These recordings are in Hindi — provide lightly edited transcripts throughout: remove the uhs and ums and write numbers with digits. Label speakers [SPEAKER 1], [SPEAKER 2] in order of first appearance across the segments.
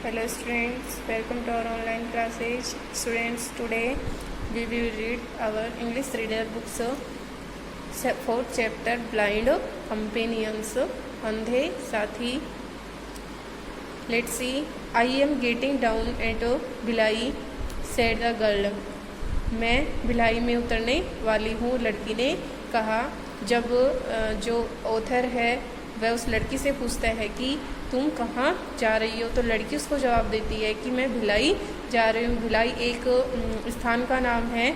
[SPEAKER 1] Hello students, welcome to our online classes. Students, today we will read our English reader books, fourth chapter, Blind Companions, अंधे साथी. Let's see. I am getting down at Bhilai, said the girl. मैं भिलाई में उतरने वाली हूँ, लड़की ने कहा. जब जो ऑथर है वह उस लड़की से पूछता है कि तुम कहाँ जा रही हो, तो लड़की उसको जवाब देती है कि मैं भिलाई जा रही हूँ. भिलाई एक स्थान का नाम है.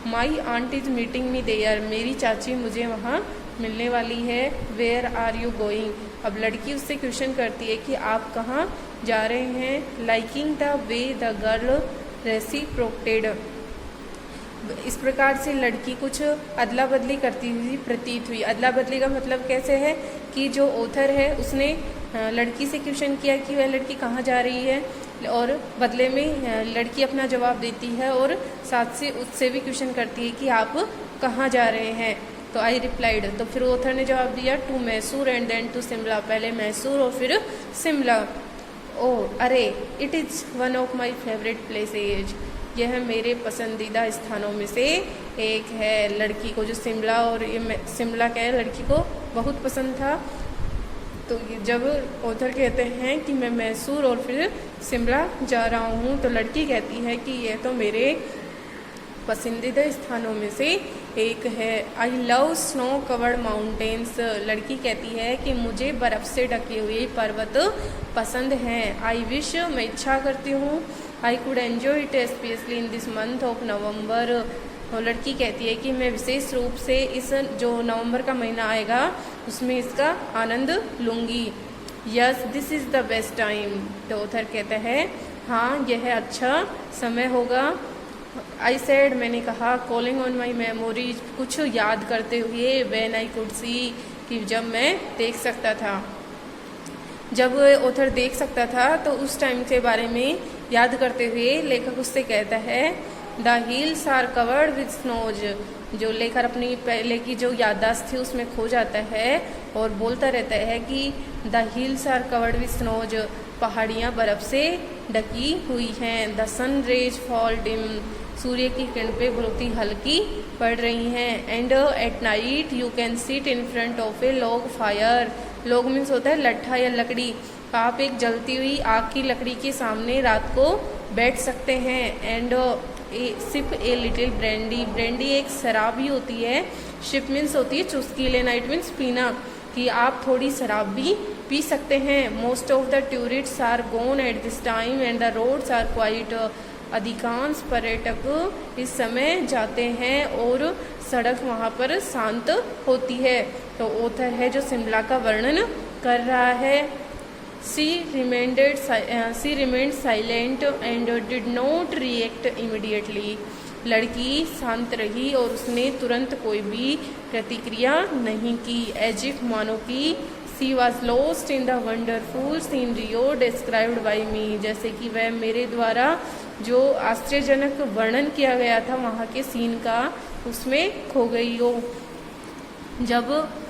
[SPEAKER 1] My aunt is meeting me there, मेरी चाची मुझे वहाँ मिलने वाली है. वेयर आर यू गोइंग, अब लड़की उससे क्वेश्चन करती है कि आप कहाँ जा रहे हैं. Liking the way the girl reciprocated, इस प्रकार से लड़की कुछ अदला बदली करती हुई प्रतीत हुई. अदला बदली का मतलब कैसे है कि जो ऑथर है उसने लड़की से क्वेश्चन किया कि वह लड़की कहाँ जा रही है, और बदले में लड़की अपना जवाब देती है और साथ से उससे भी क्वेश्चन करती है कि आप कहाँ जा रहे हैं. तो आई रिप्लाइड, तो फिर ऑथर ने जवाब दिया to Mysore and then to Shimla, पहले मैसूर और फिर शिमला. ओह अरे, it is one of my favourite places, यह मेरे पसंदीदा स्थानों में से एक है. लड़की को जो शिमला और ये शिमला क्या है, लड़की को बहुत पसंद था. तो जब ऑथर कहते हैं कि मैं मैसूर और फिर शिमला जा रहा हूँ, तो लड़की कहती है कि यह तो मेरे पसंदीदा स्थानों में से एक है. I love snow covered mountains, लड़की कहती है कि मुझे बर्फ़ से ढके हुए पर्वत पसंद हैं. आई विश, मैं इच्छा करती हूँ. I could enjoy it specially in this month of November, और लड़की कहती है कि मैं विशेष रूप से इस जो नवंबर का महीना आएगा उसमें इसका आनंद लूँगी. Yes this is the best time, तो ऑथर कहता है हाँ यह अच्छा समय होगा. आई सेड, मैंने कहा. कॉलिंग ऑन माई मेमोरीज, कुछ याद करते हुए. व्हेन आई कुड सी, कि जब मैं देख सकता था. जब ऑथर देख सकता था तो उस टाइम के बारे में याद करते हुए लेखक उससे कहता है the hills are covered with snows, जो लेखक अपनी पहले की जो याददाश्त थी उसमें खो जाता है और बोलता रहता है कि the hills are covered with snows, पहाड़ियाँ बर्फ़ से ढकी हुई हैं. The sun rays fall dim, सूर्य की किरण पे बहुत ही हल्की पड़ रही हैं. And at night you can sit in front of a log fire, log means होता है लट्ठा या लकड़ी. आप एक जलती हुई आग की लकड़ी के सामने रात को बैठ सकते हैं. एंड सिप ए लिटिल ब्रेंडी, ब्रेंडी एक शराब ही होती है. शिप मीन्स होती है चुस्की, ले नाइट मीन्स पीना, कि आप थोड़ी शराब भी पी सकते हैं. Most of the tourists are gone at this time and the roads are quite, अधिकांश पर्यटक इस समय जाते हैं और सड़क वहाँ पर शांत होती है. तो ऑथर है जो शिमला का वर्णन कर रहा है. She remained silent and did not react immediately, लड़की शांत रही और उसने तुरंत कोई भी प्रतिक्रिया नहीं की. एज इफ, मानो कि she was lost in the wonderful scenario described by me, जैसे कि वह मेरे द्वारा जो आश्चर्यजनक वर्णन किया गया था वहाँ के सीन का उसमें खो गई हो. जब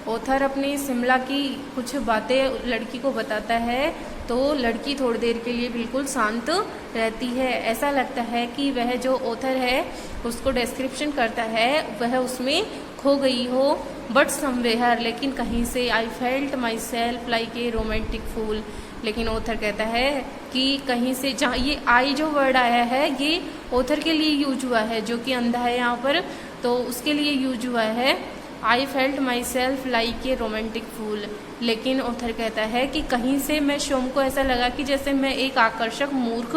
[SPEAKER 1] ऑथर अपनी शिमला की कुछ बातें लड़की को बताता है तो लड़की थोड़ी देर के लिए बिल्कुल शांत रहती है. ऐसा लगता है कि वह जो ऑथर है उसको डिस्क्रिप्शन करता है वह उसमें खो गई हो. बट समवेयर, लेकिन कहीं से. I felt myself like a romantic fool, लेकिन ऑथर कहता है कि कहीं से, जहाँ ये आई जो वर्ड आया है ये ऑथर के लिए यूज हुआ है, जो कि अंधा है यहाँ पर, तो उसके लिए यूज हुआ है. I felt myself like a romantic fool, लेकिन ऑथर कहता है कि कहीं से मैं शोम को ऐसा लगा कि जैसे मैं एक आकर्षक मूर्ख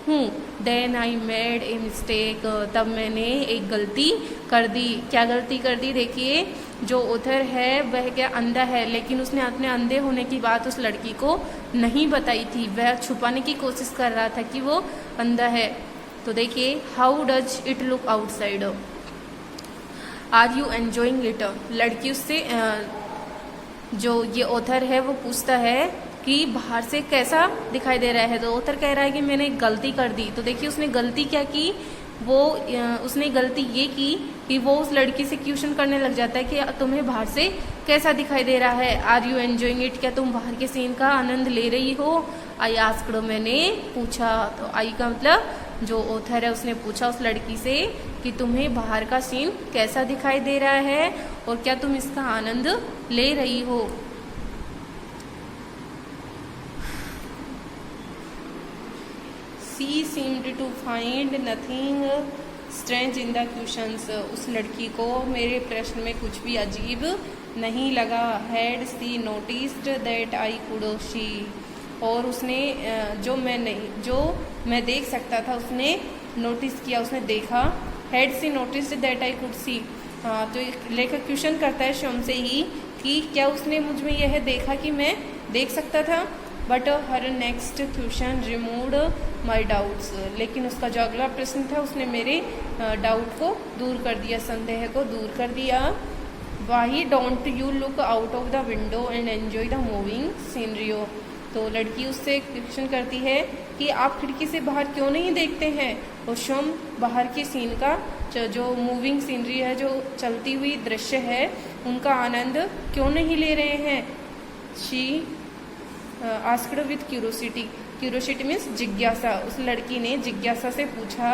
[SPEAKER 1] हूँ. Then I made a mistake, तब मैंने एक गलती कर दी. क्या गलती कर दी? देखिए, जो ऑथर है वह क्या अंधा है, लेकिन उसने अपने अंधे होने की बात उस लड़की को नहीं बताई थी. वह छुपाने की कोशिश कर रहा था कि वो अंधा है. तो देखिए, how does it look outside, are you enjoying it, लड़की उससे जो ये ऑथर है वो पूछता है कि बाहर से कैसा दिखाई दे रहा है. तो ऑथर कह रहा है कि मैंने गलती कर दी. तो देखिए उसने गलती क्या की, वो उसने गलती ये की कि वो उस लड़की से क्वेश्चन करने लग जाता है कि तुम्हें बाहर से कैसा दिखाई दे रहा है। आर यू एंजॉइंग इट, क्या तुम बाहर के सीन का आनंद ले रही हो। आई आस्क्ड, मैंने पूछा। तो आई का मतलब जो ऑथर है उसने पूछा उस लड़की से कि तुम्हें बाहर का सीन कैसा दिखाई दे रहा है और क्या तुम इसका आनंद ले रही हो। She seemed to find nothing strange in the questions. उस लड़की को मेरे प्रश्न में कुछ भी अजीब नहीं लगा। Had she noticed that I could see, और उसने जो मैं देख सकता था उसने नोटिस किया, उसने देखा। Had she noticed that I could see, तो लेखक क्वेश्चन करता है शम से ही कि क्या उसने मुझ में यह देखा कि मैं देख सकता था। But her next question removed my doubts, लेकिन उसका जो अगला प्रश्न था उसने मेरे डाउट को दूर कर दिया, संदेह को दूर कर दिया। Why don't you look out of the window and enjoy the moving scenario, तो लड़की उससे क्वेश्चन करती है कि आप खिड़की से बाहर क्यों नहीं देखते हैं और शम बाहर के सीन का जो मूविंग सीनरी है, जो चलती हुई दृश्य है, उनका आनंद क्यों नहीं ले रहे हैं। She asked with curiosity, curiosity means जिज्ञासा, उस लड़की ने जिज्ञासा से पूछा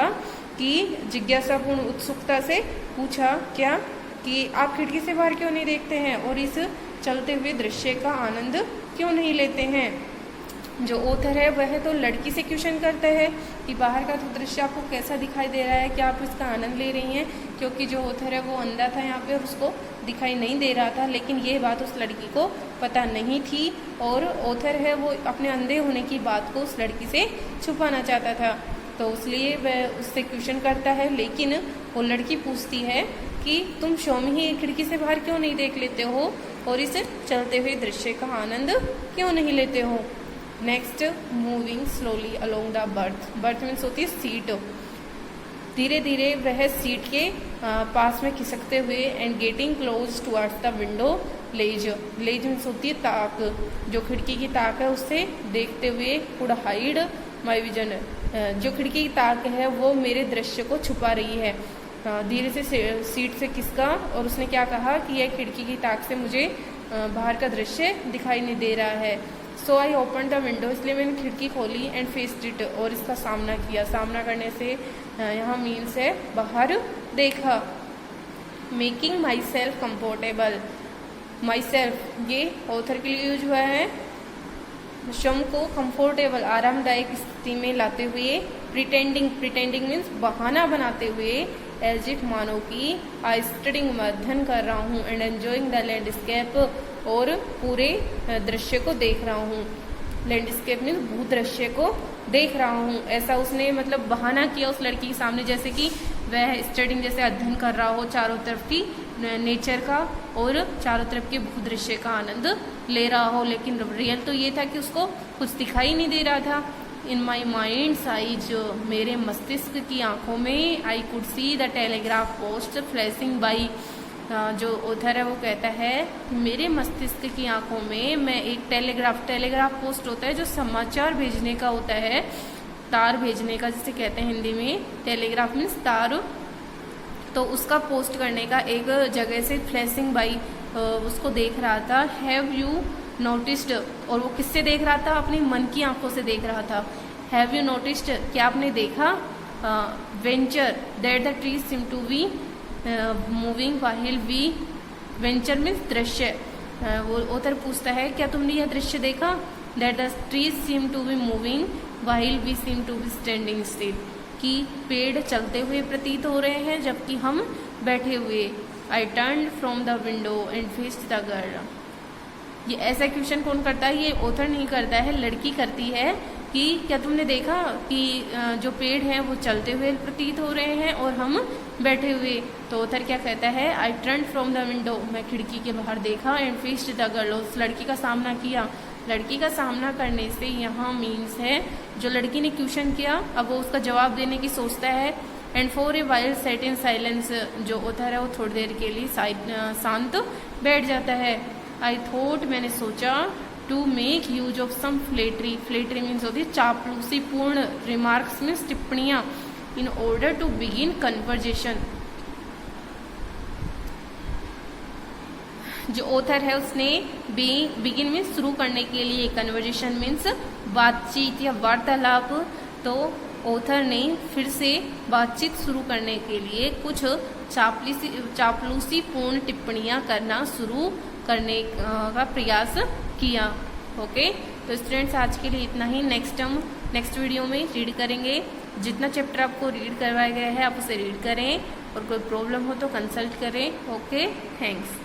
[SPEAKER 1] कि जिज्ञासापूर्ण उत्सुकता से पूछा क्या कि आप खिड़की से बाहर क्यों नहीं देखते हैं और इस चलते हुए दृश्य का आनंद क्यों नहीं लेते हैं। जो ऑथर है वह तो लड़की से क्वेश्चन करता है कि बाहर का तो दृश्य आपको कैसा दिखाई दे रहा है, क्या आप इसका आनंद ले रही हैं, क्योंकि जो ऑथर है वो अंधा था यहाँ पे और उसको दिखाई नहीं दे रहा था। लेकिन ये बात उस लड़की को पता नहीं थी और ऑथर है वो अपने अंधे होने की बात को उस लड़की से छुपाना चाहता था, तो इसलिए वह उससे क्वेश्चन करता है। लेकिन वो लड़की पूछती है कि तुम शोमी ही खिड़की से बाहर क्यों नहीं देख लेते हो और इस चलते हुए दृश्य का आनंद क्यों नहीं लेते हो। Next, moving slowly along the birth, birth means होती है सीट, धीरे धीरे वह सीट के पास में खिसकते हुए and getting close towards the window ledge, ledge means होती है ताक, जो खिड़की की ताक है उससे देखते हुए कुड हाइड माई विजन, जो खिड़की की ताक है वो मेरे दृश्य को छुपा रही है। धीरे से सीट से खिसका और उसने क्या कहा कि यह खिड़की की ताक से मुझे बाहर का दृश्य दिखाई नहीं दे रहा है। सो आई ओपन द विंडो, इसलिए मैंने खिड़की खोली एंड फेस्ड इट, और इसका सामना किया। सामना करने से यहाँ मीन्स है बाहर देखा। Making my self comfortable, my self ये ऑथर के लिए यूज हुआ है, शम को कंफर्टेबल आरामदायक स्थिति में लाते हुए। प्रिटेंडिंग, प्रिटेंडिंग मीन्स बहाना बनाते हुए, एज इफ मानो कि आई स्टडिंग मैं अध्ययन कर रहा हूँ, एंड एंजॉइंग द लैंडस्केप और पूरे दृश्य को देख रहा हूँ। लैंडस्केप मीन्स भूदृश्य को देख रहा हूँ, ऐसा उसने मतलब बहाना किया उस लड़की के सामने, जैसे कि वह स्टडिंग जैसे अध्ययन कर रहा हो चारों तरफ की नेचर का और चारों तरफ के भूदृश्य का आनंद ले रहा हो। लेकिन रियल तो ये था कि उसको कुछ दिखाई नहीं दे रहा था। इन माई माइंड्स आईज, मेरे मस्तिष्क की आंखों में, I could see the telegraph post flashing by, जो ऑथर है वो कहता है मेरे मस्तिष्क की आंखों में मैं एक टेलीग्राफ पोस्ट होता है जो समाचार भेजने का होता है, तार भेजने का जिसे कहते हैं हिंदी में, टेलीग्राफ मीन्स तार, तो उसका पोस्ट करने का एक जगह से फ्लैशिंग बाई उसको देख रहा था। हैव यू नोटिस्ड, और वो किससे देख रहा था, अपनी मन की आंखों से देख रहा था। हैव यू नोटिस्ड, क्या आपने देखा, venture that the trees seem to be moving while we, venture means दृश्य, वो ऑथर पूछता है क्या तुमने यह दृश्य देखा, that the trees seem to be moving while we seem to be standing still, कि पेड़ चलते हुए प्रतीत हो रहे हैं जबकि हम बैठे हुए। I turn from the window and faced the girl, ये ऐसा क्वेश्चन कौन करता है, ये ऑथर नहीं करता है, लड़की करती है कि क्या तुमने देखा कि जो पेड़ हैं वो चलते हुए प्रतीत हो रहे हैं और हम बैठे हुए। तो ऑथर क्या कहता है, I turn from the window, मैं खिड़की के बाहर देखा, एंड फेस्ड द गर्ल, उस लड़की का सामना किया। लड़की का सामना करने से यहाँ मीन्स है जो लड़की ने क्वेश्चन किया अब वो उसका जवाब देने की सोचता है। And for a while set in silence, जो ऑथर है वो थोड़ी देर के लिए शांत बैठ जाता है। आई थॉट, मैंने सोचा, to make use of some flattery, flattery means होती है चापलूसी पूर्ण, रिमार्क्स मीन्स टिप्पणियाँ, in order to begin conversation, जो ऑथर है उसने बिगिन मीन्स शुरू करने के लिए, कन्वर्जेशन मीन्स बातचीत या वार्तालाप, तो ऑथर ने फिर से बातचीत शुरू करने के लिए कुछ चापलूसी पूर्ण टिप्पणियां करना शुरू करने का प्रयास किया। ओके, तो स्टूडेंट्स आज के लिए इतना ही। नेक्स्ट वीडियो में रीड करेंगे। जितना चैप्टर आपको रीड करवाया गया है आप उसे रीड करें, और कोई प्रॉब्लम हो तो कंसल्ट करें। Okay, thanks.